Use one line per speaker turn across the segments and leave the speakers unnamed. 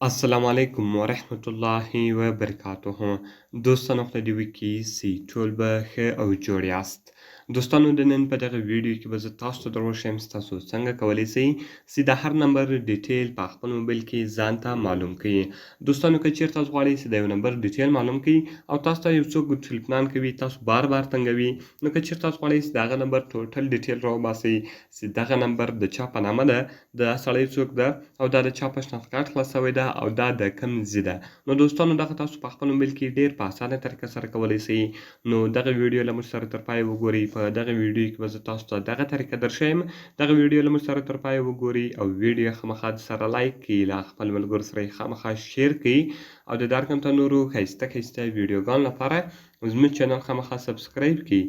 السلام علیکم ورحمت الله وبرکاته. دوستانو خدای دې وکړي چې ټول به ښه او جوړ یاست. دوستانو د نن په دغه ویډیو کې به زه تاسو ته در وښیم چې تاسو څنګه کولی شئ چې د هر نمبر ډیټیل په خپل موبایل کې ځان ته معلوم کړئ. دوستانو که چیرته تاسو غواړئ چې د یو نمبر ډیټیل معلوم کړئ او تاسو ته یو څوک ټلیفون کوي، تاسو بار بار تنګوي، نو که چیرته تاسو غواړئ چې د هغه نمبر ټوټل ډیټیل راوباسئ چې دغه نمبر د چا په نامه ده، د سړی څوک ده او دا د چا په شناخت کارت خلاص شوی ده او دا د کوم ځای ده. نو دوستانو دغه تاسو په خپل موبایل کې ډېر په اسانه طریقه سره کولی شئ. نو دغه ویډیو له موږ سره تر پایه وګورئ. په دغه ویډیو کې به زه تاسو ته دغه طریقه درښیم. دغه ویډیو له موږ سره تر پایه وګورئ او ویډیو خامخا سره لایک کړئ، له خپل ملګرو سره یې خامخا شیر کړئ او د دارکم ته نورو ښایسته ښایسته ویډیوګانو لپاره زموږ چینل خامخا سبسکرایب کړئ،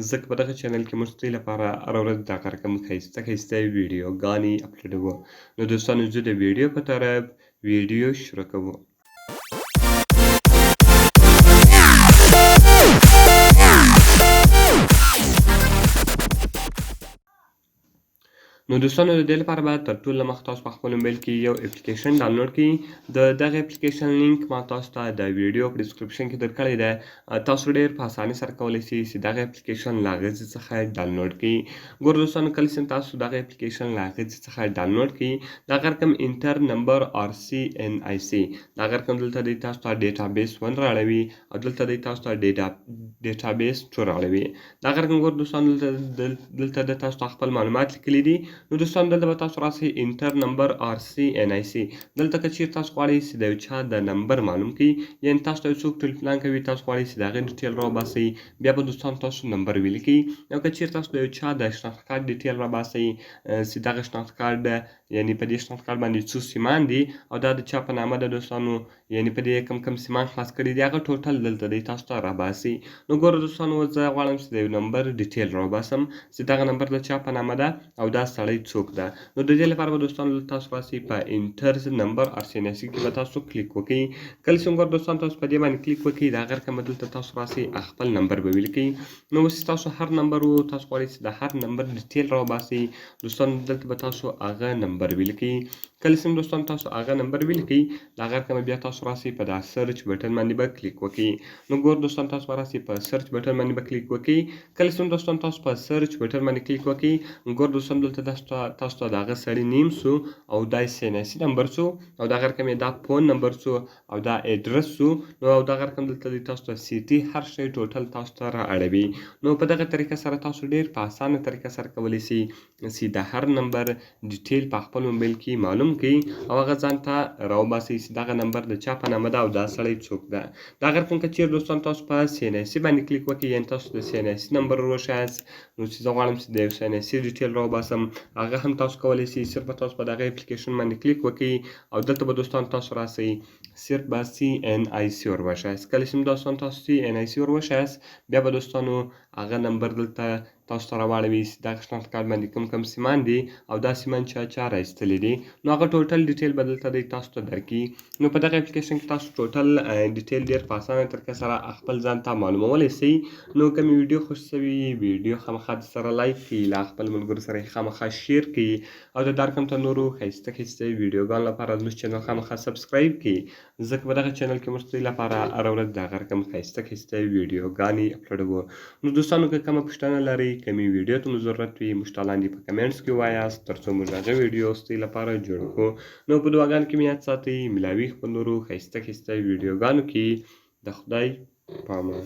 ځکه په دغه چینل کې موږ ستاسو لپاره هره ورځ دغه رقم ښایسته ښایسته ویډیوګانې اپلوډوو. نو دوستانو زه د ویډیو په طرف ویډیو شروع کوو. نو دوستانو د دې لپاره باید تر ټولو مخکې تاسو په خپل موبایل کې یو اپلیکیشن ډاونلوډ کړئ. د دغه اپلیکیشن لینک ما تاسو ته د ویډیو په ډسکرپشن کې درکړی دی. تاسو ډېر په اسانۍ سره کولی شئ چې دغه اپلیکیشن له هغه ځای څخه ډاونلوډ کړئ. ګوره دوستانو، کله چې تاسو دغه اپلیکیشن له هغه ځای څخه ډاونلوډ کړئ، دغه رقم انټر نمبر RCNIC دغه رقم دلته دی تاسو ته ډیټابیس 1 راړوي او دلته دی تاسو ته ډیټابیس 2 راړوي. دغه رقم ګوره دوستانو دلته د تاسو ته خپل معلومات لیکلي دي. نو دوستانو دلته به تاسو راسئ انټر نمبر RCNIC. دلته که چیرې تاسو غواړئ چې د یو چا د نمبر معلوم کړئ، یعنې تاسو ته یو څوک ټلیفون کوي، تاسو غواړئ چې د هغه ډیټیل راوباسئ، بیا به دوستانو تاسو نمبر ولیکئ. او که چیرې تاسو د یو چا د شناخت کارت ډیټیل راباسئ چې دغه شناخت کارت یعنې په دې شناخت کارت باندې څو سیمان دي او دا د چا په نامه ده دوستانو، یعنې په دې کم سیمان خلاص کړي دي، هغه ټوټل دلته دی تاسو ته راباسئ. نو ګوره دوستانو، زه غواړم چې د یو نمبر ډیټیل راوباسم چې دغه نمبر د چا په نامه ده او دا سړی څوک ده. نو د دې لپاره به دوستانو تاسو راسئ په انټر نمبر RCNIC کې به تاسو کلیک وکړئ. کله چې ګوره دوستانو تاسو په دې باندې کلیک وکړئ، د هغه رقم به دلته تاسو راسئ خپل نمبر به ولیکئ. نو اوس تاسو هر نمبر تاسو غواړئ چې د هر نمبر ډیټیل راوباسئ، دوستانو دلته به تاسو هغه نمبر ولیکئ. کله چې دوستانو تاسو هغه نمبر ولیکئ، د هغه رقم بیا تاسو راسئ په دا سرچ بټن باندې به کلیک وکړئ. نو ګوره دوستانو تاسو به راسئ په سرچ بټن باندې به کلیک وکړئ. کله چې دوستانو تاسو په سرچ بټن باندې کلیک وکړئ، ګوره دوستانو دلته تاسو ته د هغه سړي نیم سو او دا SNIC نمبر سو او دغه رقم یې دا فون نمبر سو او دا اډرس سو. نو او دغه رقم دلته دی تاسو ته سیټي هر شی ټوټل تاسو ته را اړوي. نو په دغه طریقه سره تاسو ډېر په اسانه طریقه سره کولی شئ چې د هر نمبر ډیټیل په خپل موبایل کې معلوم کړئ او هغه ځان ته راوباسئ چې دغه نمبر د چا په نامه ده او دا سړی څوک ده. دغه رقم که چیرې دوستان تاسو په SNIC باندې کلیک وکړئ، یعنې تاسو د SNIC نمبر وروښیاست، نو چې زه غواړم چې د یو SNIC ډیټیل راوباسم، هغه هم تاسو کولی شئ. صرف تاسو په دغه اپلیکیشن باندې کلیک وکړئ او دلته به دوستانو تاسو راسئ صرف به CNIC وروښیاست. کله چې دوستانو تاسو CNIC وروښیاست، بیا به دوستانو هغه نمبر دلته تاسو ته راواړوي چې دغه شناخت کارت باندې کوم سیمان دي او دا سیمان چا را ایستلي دي، نو هغه ټوټل ډیټیل به دلته دی تاسو ته درکړي. نو په دغه اپلیکیشن کې تاسو ټوټل ډیټیل ډېر په اسانه طریقه سره خپل ځان ته معلومولی شئ. نو که مې ویډیو خوښ شوي، ویډیو خامخا سره لایک کړئ، له خپل ملګرو سره یې خامخا شیر کړئ او د دارکم ته نورو ښایسته ښایسته ویډیوګانو لپاره زموږ چینل خامخا سبسکرایب کړئ، ځکه په دغه چینل کې موږ ستاسو لپاره هره ورځ دغه رقم ښایسته ښایسته ویډیوګانې اپلوډوو. نو دوستانو که کومه پوښتنه لرئ، کومې ویډیو ته مو ضرورت وي، موږ ته لاندې په کمنټس کې ووایاست، تر څو موږ هغه ویډیو ستاسو لپاره جوړ کړو. نو په دعاګانو کې مې یاد ساتئ. ملاوي خپل نورو ښایسته ښایسته ویډیوګانو کې. د خدای په امان.